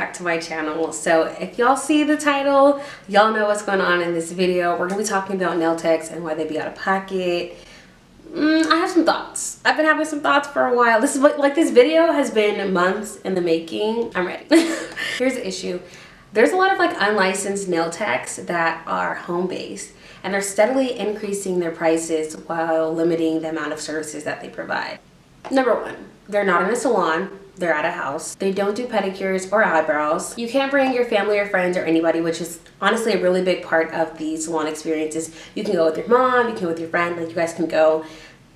back to my channel. So if y'all see the title, y'all know what's going on in this video. We're gonna be talking about nail techs and why they be out of pocket. I have some thoughts. I've been having some thoughts for a while. This is what, like, this video has been months in the making. I'm ready. Here's the issue. There's a lot of like unlicensed nail techs that are home-based, and they're steadily increasing their prices while limiting the amount of services that they provide. Number one, they're not in a salon. They're at a house. They don't do pedicures or eyebrows. You can't bring your family or friends or anybody, which is honestly a really big part of these salon experiences. You can go with your mom, you can go with your friend, like you guys can go,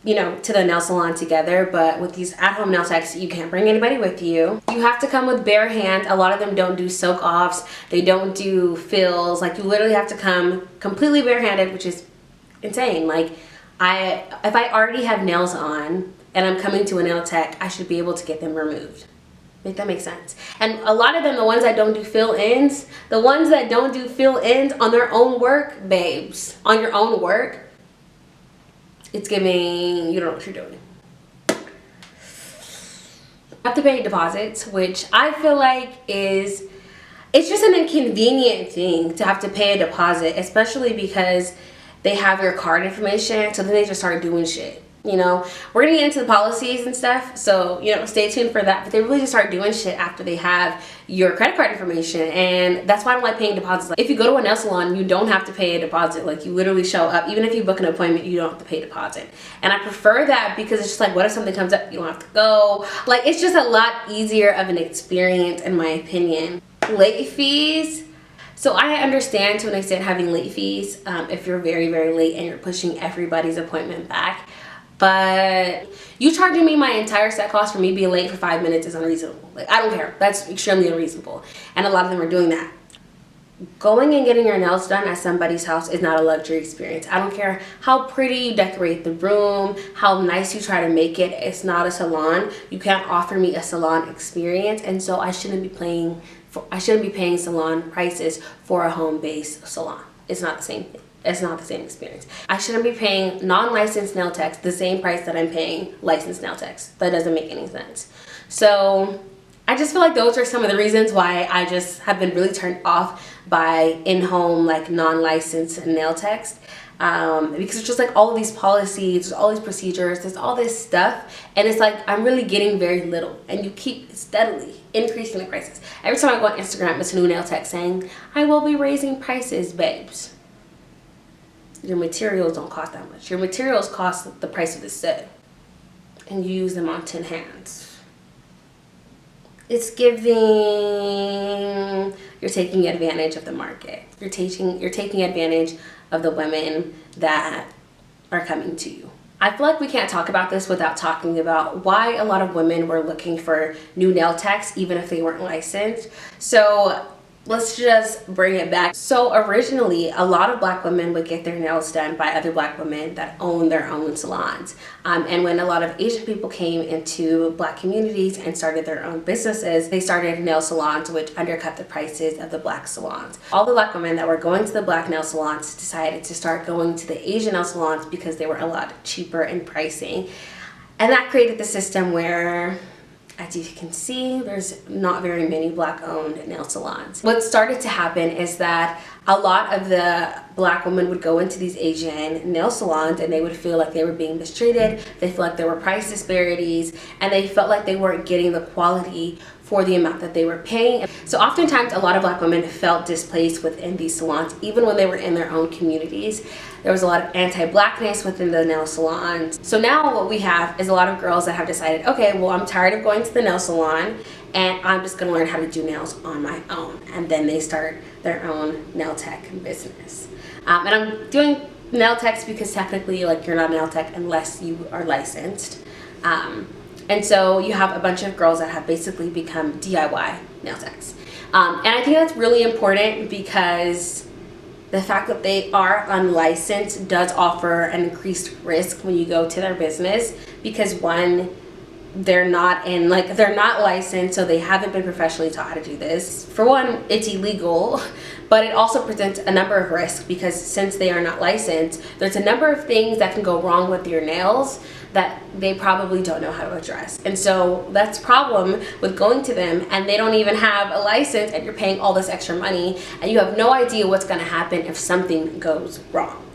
you know, to the nail salon together. But with these at-home nail techs, you can't bring anybody with you. You have to come with bare hands. A lot of them don't do soak offs. They don't do fills. Like, you literally have to come completely barehanded, which is insane. Like, if I already have nails on and I'm coming to a nail tech, I should be able to get them removed. Make that make sense? And a lot of them, the ones that don't do fill-ins, on their own work, babes, on your own work, it's giving, you don't know what you're doing. You have to pay deposits, which I feel like it's just an inconvenient thing to have to pay a deposit, especially because they have your card information, so then they just start doing shit. You know, we're gonna get into the policies and stuff, so, you know, stay tuned for that. But they really just start doing shit after they have your credit card information, and that's why I don't like paying deposits. Like, if you go to a nail salon, you don't have to pay a deposit. Like, you literally show up. Even if you book an appointment, you don't have to pay a deposit. And I prefer that because it's just like, what if something comes up, you don't have to go. Like, it's just a lot easier of an experience, in my opinion. Late fees. So I understand to an extent having late fees if you're very, very late and you're pushing everybody's appointment back. But you charging me my entire set cost for me being late for 5 minutes is unreasonable. Like, I don't care. That's extremely unreasonable. And a lot of them are doing that. Going and getting your nails done at somebody's house is not a luxury experience. I don't care how pretty you decorate the room, how nice you try to make it. It's not a salon. You can't offer me a salon experience, and so I shouldn't be paying salon prices for a home-based salon. It's not the same thing. It's not the same experience. I shouldn't be paying non-licensed nail techs the same price that I'm paying licensed nail techs. That doesn't make any sense. So I just feel like those are some of the reasons why I just have been really turned off by in-home, like, non-licensed nail techs. Because it's just like all of these policies, there's all these procedures, there's all this stuff, and it's like I'm really getting very little, and you keep steadily increasing the prices. Every time I go on Instagram, it's a new nail tech saying, I will be raising prices, babes. Your materials don't cost that much. Your materials cost the price of the set, and you use them on 10 hands. It's giving, you're taking advantage of the market. You're taking advantage of the women that are coming to you. I feel like we can't talk about this without talking about why a lot of women were looking for new nail techs even if they weren't licensed. So let's just bring it back. So originally, a lot of black women would get their nails done by other black women that own their own salons. And when a lot of Asian people came into black communities and started their own businesses, they started nail salons which undercut the prices of the black salons. All the black women that were going to the black nail salons decided to start going to the Asian nail salons because they were a lot cheaper in pricing. And that created the system where, as you can see, there's not very many black-owned nail salons. What started to happen is that a lot of the black women would go into these Asian nail salons and they would feel like they were being mistreated. They felt like there were price disparities, and they felt like they weren't getting the quality for the amount that they were paying. So oftentimes a lot of black women felt displaced within these salons, even when they were in their own communities. There was a lot of anti-blackness within the nail salons. So now what we have is a lot of girls that have decided, okay, well, I'm tired of going to the nail salon and I'm just gonna learn how to do nails on my own. And then they start their own nail tech business. And I'm doing nail techs because technically, like, you're not a nail tech unless you are licensed. And so you have a bunch of girls that have basically become DIY nail techs. And I think that's really important because the fact that they are unlicensed does offer an increased risk when you go to their business, because one, they're not licensed, so they haven't been professionally taught how to do this. For one, it's illegal, but it also presents a number of risks because since they are not licensed, there's a number of things that can go wrong with your nails that they probably don't know how to address. And so that's a problem with going to them and they don't even have a license and you're paying all this extra money and you have no idea what's gonna happen if something goes wrong.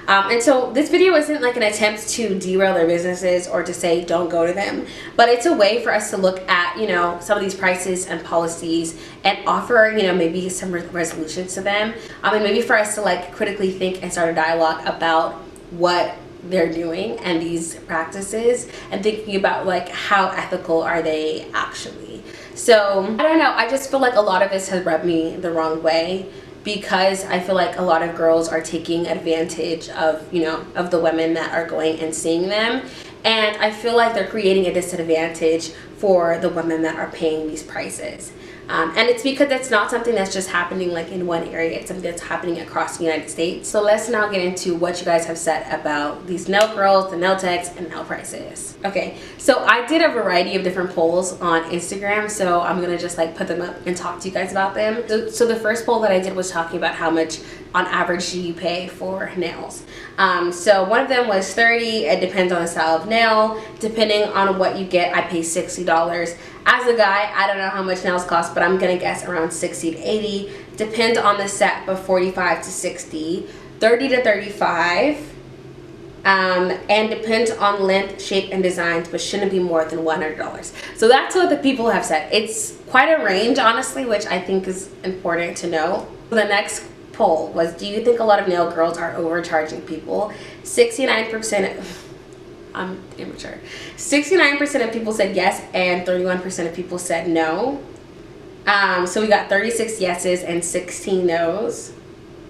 And so this video isn't like an attempt to derail their businesses or to say don't go to them, but it's a way for us to look at, you know, some of these prices and policies and offer, you know, maybe some resolutions to them. And maybe for us to like critically think and start a dialogue about what they're doing and these practices and thinking about like how ethical are they actually. So I don't know, I just feel like a lot of this has rubbed me the wrong way, because I feel like a lot of girls are taking advantage of, you know, of the women that are going and seeing them. And I feel like they're creating a disadvantage for the women that are paying these prices. And it's because it's not something that's just happening like in one area, it's something that's happening across the United States. So let's now get into what you guys have said about these nail curls, the nail techs, and nail prices. Okay, so I did a variety of different polls on Instagram, so I'm gonna just like put them up and talk to you guys about them. So the first poll that I did was talking about how much on average do you pay for nails. So one of them was $30. It depends on the style of nail. Depending on what you get, I pay $60. As a guy, I don't know how much nails cost, but I'm gonna guess around $60 to $80. Depends on the set, but $45 to $60, $30 to $35, and depends on length, shape, and designs, but shouldn't be more than $100. So that's what the people have said. It's quite a range, honestly, which I think is important to know. The next poll was, do you think a lot of nail girls are overcharging people? 69%. I'm immature. 69% of people said yes and 31% of people said no. So we got 36 yeses and 16 no's.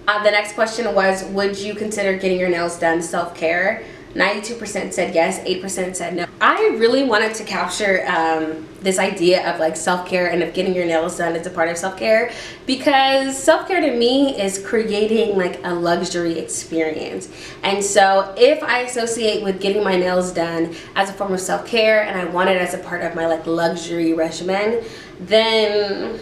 The next question was, would you consider getting your nails done self-care? 92% said yes, 8% said no. I really wanted to capture this idea of like self-care and of getting your nails done as a part of self-care, because self-care to me is creating like a luxury experience. And so if I associate with getting my nails done as a form of self-care and I want it as a part of my like luxury regimen, then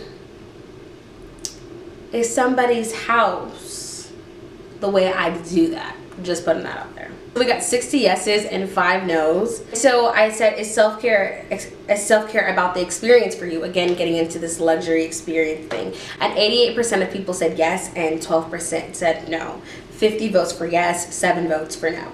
is somebody's house the way I do that? Just putting that out there. We got 60 yeses and 5 no's. So I said, is self-care about the experience for you? Again, getting into this luxury experience thing. And 88% of people said yes and 12% said no. 50 votes for yes, 7 votes for no.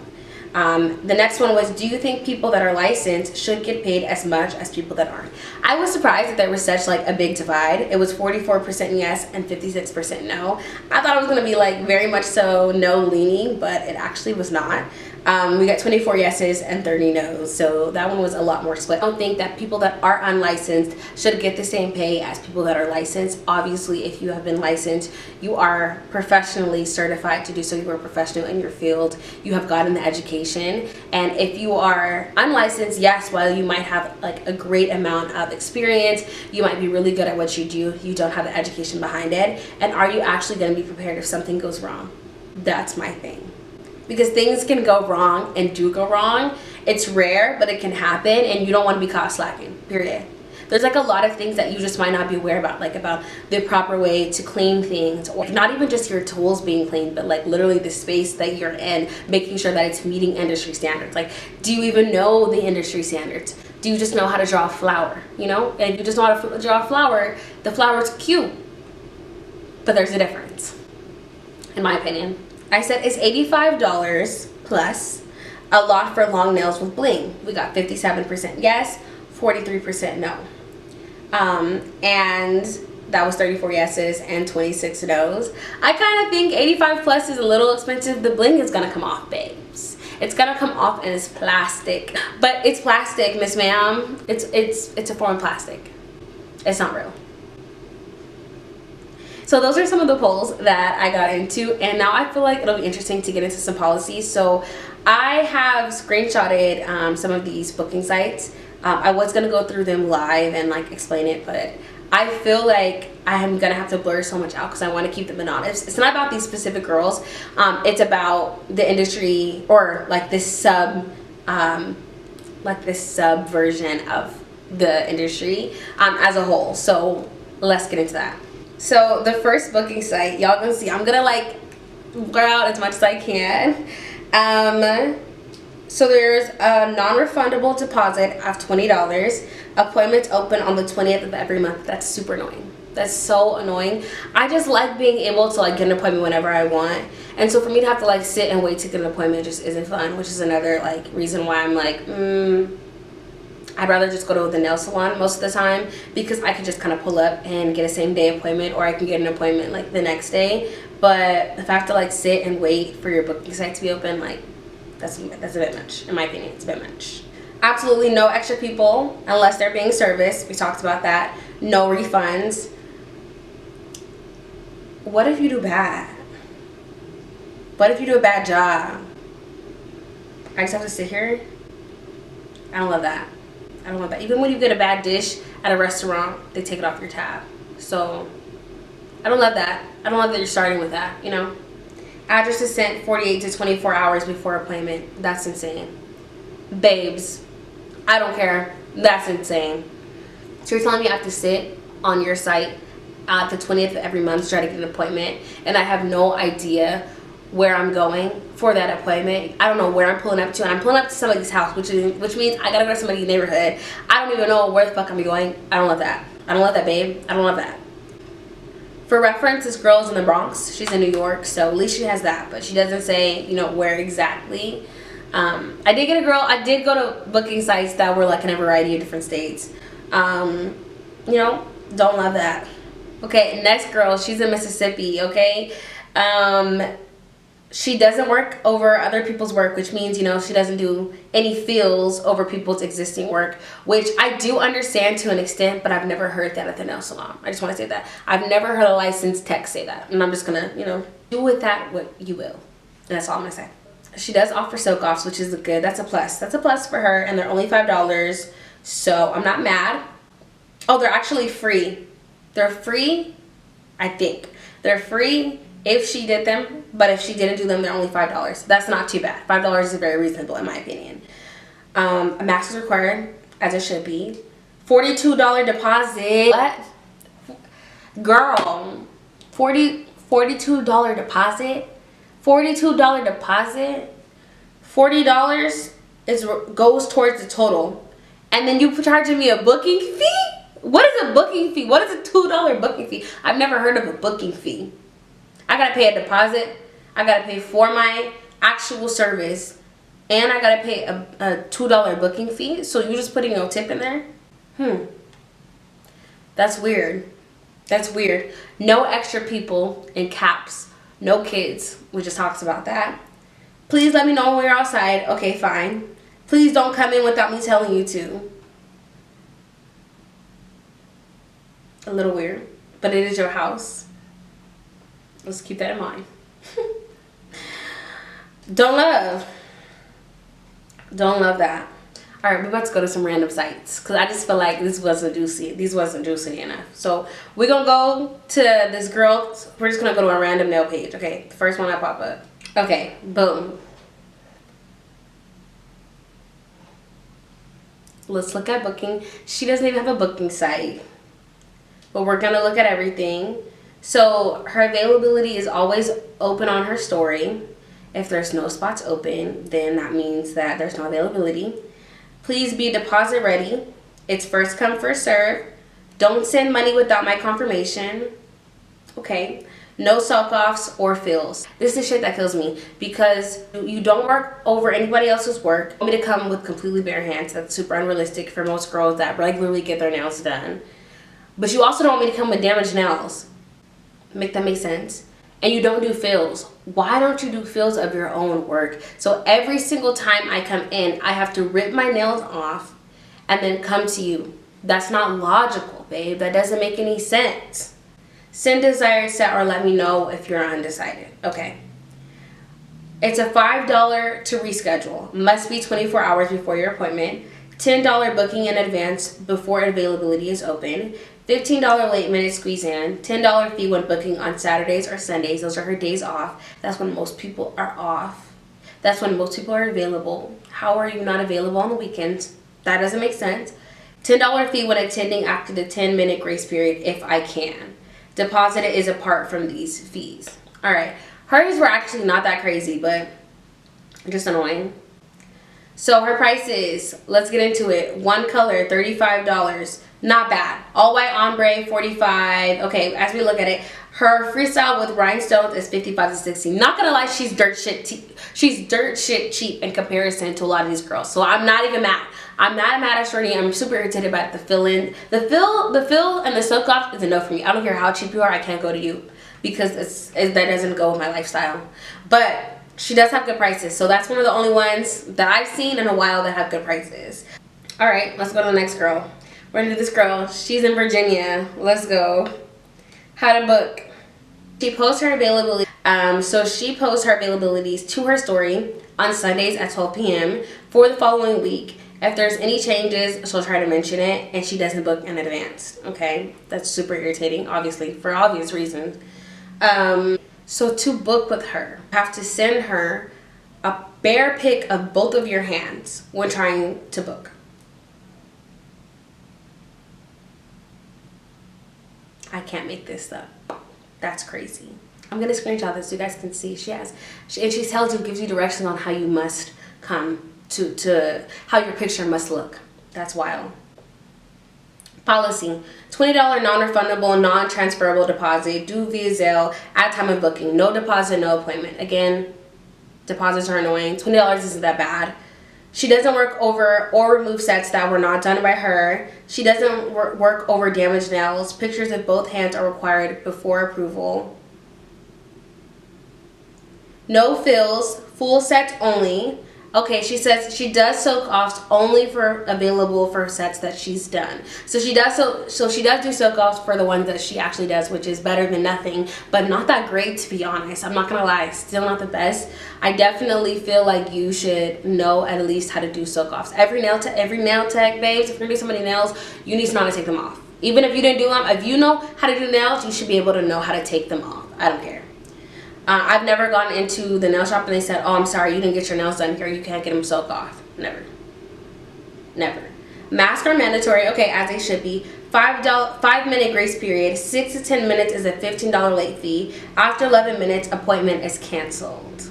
The next one was, do you think people that are licensed should get paid as much as people that aren't? I was surprised that there was such like a big divide. It was 44% yes and 56% no. I thought it was gonna be like very much so no leaning, but it actually was not. We got 24 yeses and 30 no's, so that one was a lot more split. I don't think that people that are unlicensed should get the same pay as people that are licensed. Obviously, if you have been licensed, you are professionally certified to do so. You are a professional in your field. You have gotten the education. And if you are unlicensed, yes, while you might have like a great amount of experience, you might be really good at what you do, you don't have the education behind it. And are you actually going to be prepared if something goes wrong? That's my thing. Because things can go wrong and do go wrong. It's rare, but it can happen, and you don't want to be caught slacking, period. There's like a lot of things that you just might not be aware about, like about the proper way to clean things, or not even just your tools being cleaned, but like literally the space that you're in, making sure that it's meeting industry standards. Like, do you even know the industry standards? Do you just know how to draw a flower, you know? And if you just know how to draw a flower, the flower's cute, but there's a difference, in my opinion. I said, it's $85 plus a lot for long nails with bling. We got 57% yes, 43% no. And that was 34 yeses and 26 no's. I kind of think 85 plus is a little expensive. The bling is gonna come off, babes. It's gonna come off and it's plastic. But it's plastic, Miss Ma'am. It's a form of plastic. It's not real. So those are some of the polls that I got into, and now I feel like it'll be interesting to get into some policies. So I have screenshotted some of these booking sites. I was gonna go through them live and like explain it, but I feel like I'm gonna have to blur so much out because I want to keep them anonymous. It's not about these specific girls. It's about the industry, or like this like this sub version of the industry as a whole. So let's get into that. So the first booking site, y'all gonna see, I'm gonna like blur out as much as I can. So there's a non-refundable deposit of $20. Appointments open on the 20th of every month. That's super annoying. That's so annoying. I just like being able to like get an appointment whenever I want. And so for me to have to like sit and wait to get an appointment just isn't fun, which is another like reason why I'm like, I'd rather just go to the nail salon most of the time, because I can just kind of pull up and get a same day appointment, or I can get an appointment like the next day. But the fact to like sit and wait for your booking site to be open, like that's a bit much. In my opinion, it's a bit much. Absolutely no extra people unless they're being serviced. We talked about that. No refunds. What if you do bad? What if you do a bad job? I just have to sit here? I don't love that. I don't love that. Even when you get a bad dish at a restaurant, they take it off your tab. So I don't love that. I don't love that you're starting with that, you know? Address is sent 48 to 24 hours before appointment. That's insane. Babes, I don't care. That's insane. So you're telling me I have to sit on your site at the 20th of every month to try to get an appointment, and I have no idea where I'm going for that appointment. I don't know where I'm pulling up to. I'm pulling up to somebody's house, which means I gotta go to somebody's neighborhood. I don't even know where the fuck I'm going. I don't love that. I don't love that, babe. I don't love that. For reference, this girl's in the Bronx. She's in New York, so at least she has that, but she doesn't say, you know, where exactly. I did go to booking sites that were like in a variety of different states. You know, don't love that. Okay, next girl, she's in Mississippi, okay? She doesn't work over other people's work, which means, you know, she doesn't do any feels over people's existing work, which I do understand to an extent, but I've never heard that at the nail salon. I just want to say that. I've never heard a licensed tech say that, and I'm just gonna, you know, do with that what you will. And that's all I'm gonna say. She does offer soak offs, which is good. That's a plus. That's a plus for her, and they're only $5, so I'm not mad. Oh, they're actually free. They're free, I think. They're free if she did them, but if she didn't do them, they're only $5. That's not too bad. $5 is very reasonable in my opinion. A max is required, as it should be. $42 deposit. What? Girl, $42 deposit? $42 deposit? $40 goes towards the total. And then you charging me a booking fee? What is a booking fee? What is a $2 booking fee? I've never heard of a booking fee. I gotta pay a deposit. I gotta pay for my actual service. And I gotta pay a $2 booking fee. So you're just putting no tip in there? That's weird. That's weird. No extra people in caps. No kids. We just talked about that. Please let me know when you're outside. Okay, fine. Please don't come in without me telling you to. A little weird, but it is your house. Let's keep that in mind. Don't love that. All right, we're about to go to some random sites because I just feel like these wasn't juicy enough. So we're gonna go to this girl. We're just gonna go to a random nail page. Okay, the first one that pop up. Okay, boom. Let's look at booking. She doesn't even have a booking site, but we're gonna look at everything. So her availability is always open on her story. If there's no spots open, then that means that there's no availability. Please be deposit ready. It's first come, first serve. Don't send money without my confirmation. Okay. No sock-offs or fills. This is shit that kills me because you don't work over anybody else's work. You want me to come with completely bare hands. That's super unrealistic for most girls that regularly get their nails done. But you also don't want me to come with damaged nails. Make that make sense? And you don't do fills. Why don't you do fills of your own work? So every single time I come in, I have to rip my nails off and then come to you. That's not logical, babe. That doesn't make any sense. Send desired set or let me know if you're undecided. Okay. It's a $5 to reschedule. Must be 24 hours before your appointment. $10 booking in advance before availability is open. $15 late minute squeeze in. $10 fee when booking on Saturdays or Sundays. Those are her days off. That's when most people are off. That's when most people are available. How are you not available on the weekends? That doesn't make sense. $10 fee when attending after the 10-minute grace period if I can. Deposit is apart from these fees. All right. Hers were actually not that crazy, but just annoying. So her price is, let's get into it. One color, $35. Not bad. All white ombre, $45. Okay, as we look at it, her freestyle with rhinestones is $55 to $60. Not gonna lie, she's dirt shit cheap in comparison to a lot of these girls. So I'm not even mad. I'm not mad at Shorty. I'm super irritated about the fill-in. The fill and the soak off is a no for me. I don't care how cheap you are. I can't go to you because that doesn't go with my lifestyle. But she does have good prices. So that's one of the only ones that I've seen in a while that have good prices. All right, let's go to the next girl. We're gonna do this girl. She's in Virginia. Let's go. How to book. She posts her availability. So she posts her availabilities to her story on Sundays at 12 p.m. for the following week. If there's any changes, she'll try to mention it, and she doesn't book in advance. Okay, that's super irritating, obviously, for obvious reasons. So to book with her, you have to send her a bare pic of both of your hands when trying to book. I can't make this up. That's crazy. I'm gonna screenshot this so you guys can see. And she tells you, gives you directions on how you must come to how your picture must look. That's wild. Policy: $20 non-refundable, non-transferable deposit due via Zelle at time of booking. No deposit, no appointment. Again, deposits are annoying. $20 isn't that bad. She doesn't work over or remove sets that were not done by her. She doesn't work over damaged nails. Pictures of both hands are required before approval. No fills, full sets only. Okay, she says she does soak offs only for available for sets that she's done. So she does do soak offs for the ones that she actually does, which is better than nothing, but not that great, to be honest. I'm not gonna lie, still not the best. I definitely feel like you should know at least how to do soak offs. Every nail tech, babes, if you're gonna do somebody's nails, you need to know how to take them off. Even if you didn't do them, if you know how to do nails, you should be able to know how to take them off. I don't care. I've never gone into the nail shop and they said, oh, I'm sorry, you didn't get your nails done here. You can't get them soak off. Never. Never. Masks are mandatory. Okay, as they should be. $5-minute grace period. 6 to 10 minutes is a $15 late fee. After 11 minutes, appointment is canceled.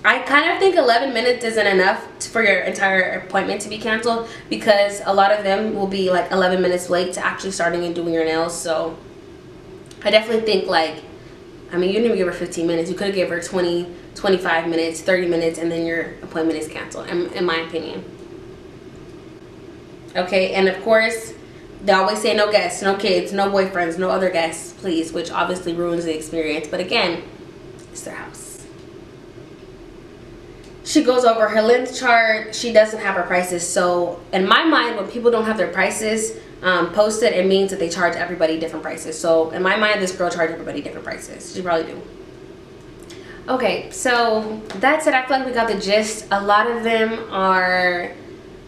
I kind of think 11 minutes isn't enough for your entire appointment to be canceled because a lot of them will be like 11 minutes late to actually starting and doing your nails. So I definitely think, like, I mean, you didn't even give her 15 minutes. You could have given her 20, 25 minutes, 30 minutes, and then your appointment is canceled, in my opinion. Okay, and of course, they always say no guests, no kids, no boyfriends, no other guests, please, which obviously ruins the experience. But again, it's their house. She goes over her length chart. She doesn't have her prices. So in my mind, when people don't have their prices posted, it means that they charge everybody different prices. So in my mind, this girl charged everybody different prices. She probably do. Okay, so that's it. I feel like we got the gist. A lot of them are,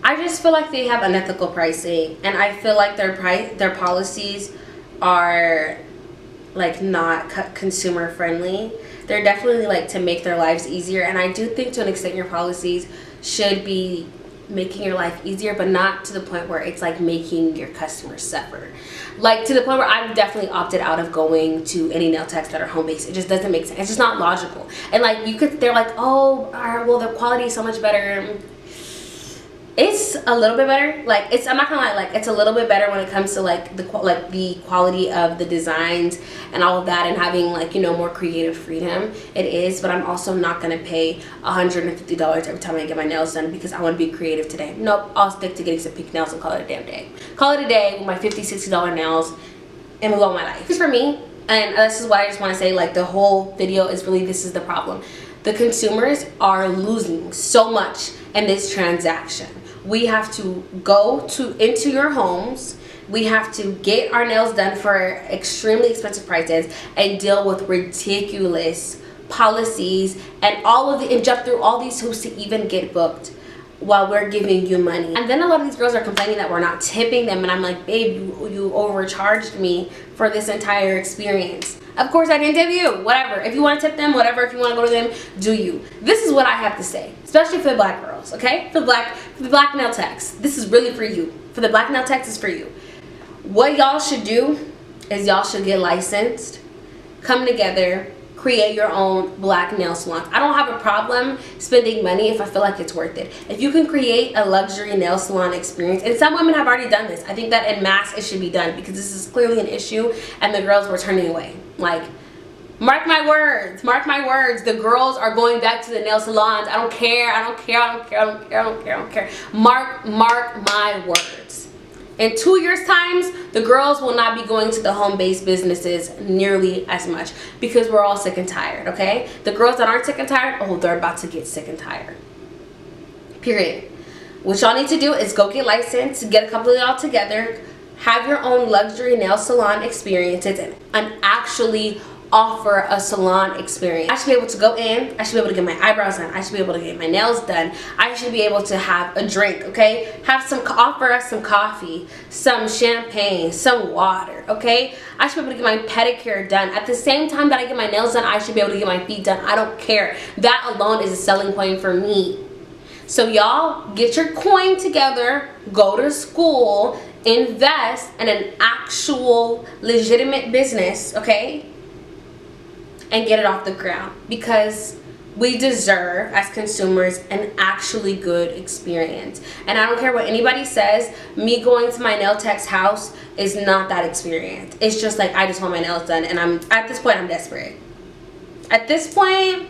I just feel like they have unethical pricing, and I feel like their policies are like not consumer friendly. They're definitely like to make their lives easier, and I do think to an extent your policies should be making your life easier, but not to the point where it's like making your customers suffer. Like to the point where I've definitely opted out of going to any nail techs that are home based. It just doesn't make sense. It's just not logical. And like they're like, oh, well, the quality is so much better. It's a little bit better. Like I'm not gonna lie, like it's a little bit better when it comes to like the quality of the designs and all of that, and having like, you know, more creative freedom. It is, but I'm also not gonna pay $150 every time I get my nails done because I want to be creative today. Nope, I'll stick to getting some pink nails and call it a damn day. Call it a day with my $50, $60 nails and move on my life. This is for me, and this is why I just want to say, like, the whole video is really, this is the problem. The consumers are losing so much in this transaction. We have to go into your homes. We have to get our nails done for extremely expensive prices and deal with ridiculous policies and and jump through all these hoops to even get booked. while we're giving you money. And then a lot of these girls are complaining that we're not tipping them, and I'm like, babe, you overcharged me for this entire experience. Of course I didn't tip you. Whatever. If you want to tip them, whatever. If you want to go to them, do you. This is what I have to say, especially for the black girls, okay? For the black nail techs. This is really for you. For the black nail techs, is for you. What y'all should do is y'all should get licensed, come together, create your own black nail salon. I don't have a problem spending money if I feel like it's worth it. If you can create a luxury nail salon experience, and some women have already done this. I think that en masse it should be done, because this is clearly an issue and the girls were turning away. Like, mark my words, the girls are going back to the nail salons. I don't care. Mark my words. In 2 years' times, the girls will not be going to the home-based businesses nearly as much, because we're all sick and tired, okay? The girls that aren't sick and tired, oh, they're about to get sick and tired. Period. What y'all need to do is go get licensed, get a couple of y'all together, have your own luxury nail salon experiences, and actually offer a salon experience. I should be able to go in, I should be able to get my eyebrows done, I should be able to get my nails done, I should be able to have a drink, okay? Offer us some coffee, some champagne, some water, okay? I should be able to get my pedicure done. At the same time that I get my nails done, I should be able to get my feet done. I don't care. That alone is a selling point for me. So y'all, get your coin together, go to school, invest in an actual legitimate business, okay? And get it off the ground, because we deserve as consumers an actually good experience. And I don't care what anybody says, me going to my nail tech's house is not that experience. It's just like, I just want my nails done, and at this point I'm desperate. At this point,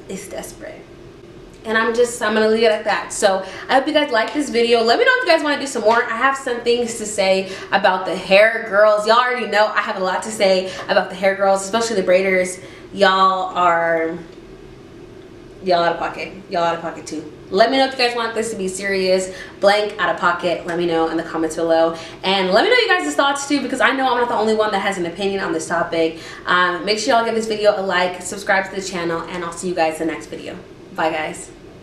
it's desperate. And I'm gonna leave it at that. So I hope you guys like this video. Let me know if you guys want to do some more. I have some things to say about the hair girls. Y'all already know I have a lot to say about the hair girls, especially the braiders. Y'all out of pocket. Y'all out of pocket too. Let me know if you guys want this to be serious, blank, out of pocket. Let me know in the comments below. And let me know you guys' thoughts too, because I know I'm not the only one that has an opinion on this topic. Make sure y'all give this video a like, subscribe to the channel, and I'll see you guys in the next video. Bye guys.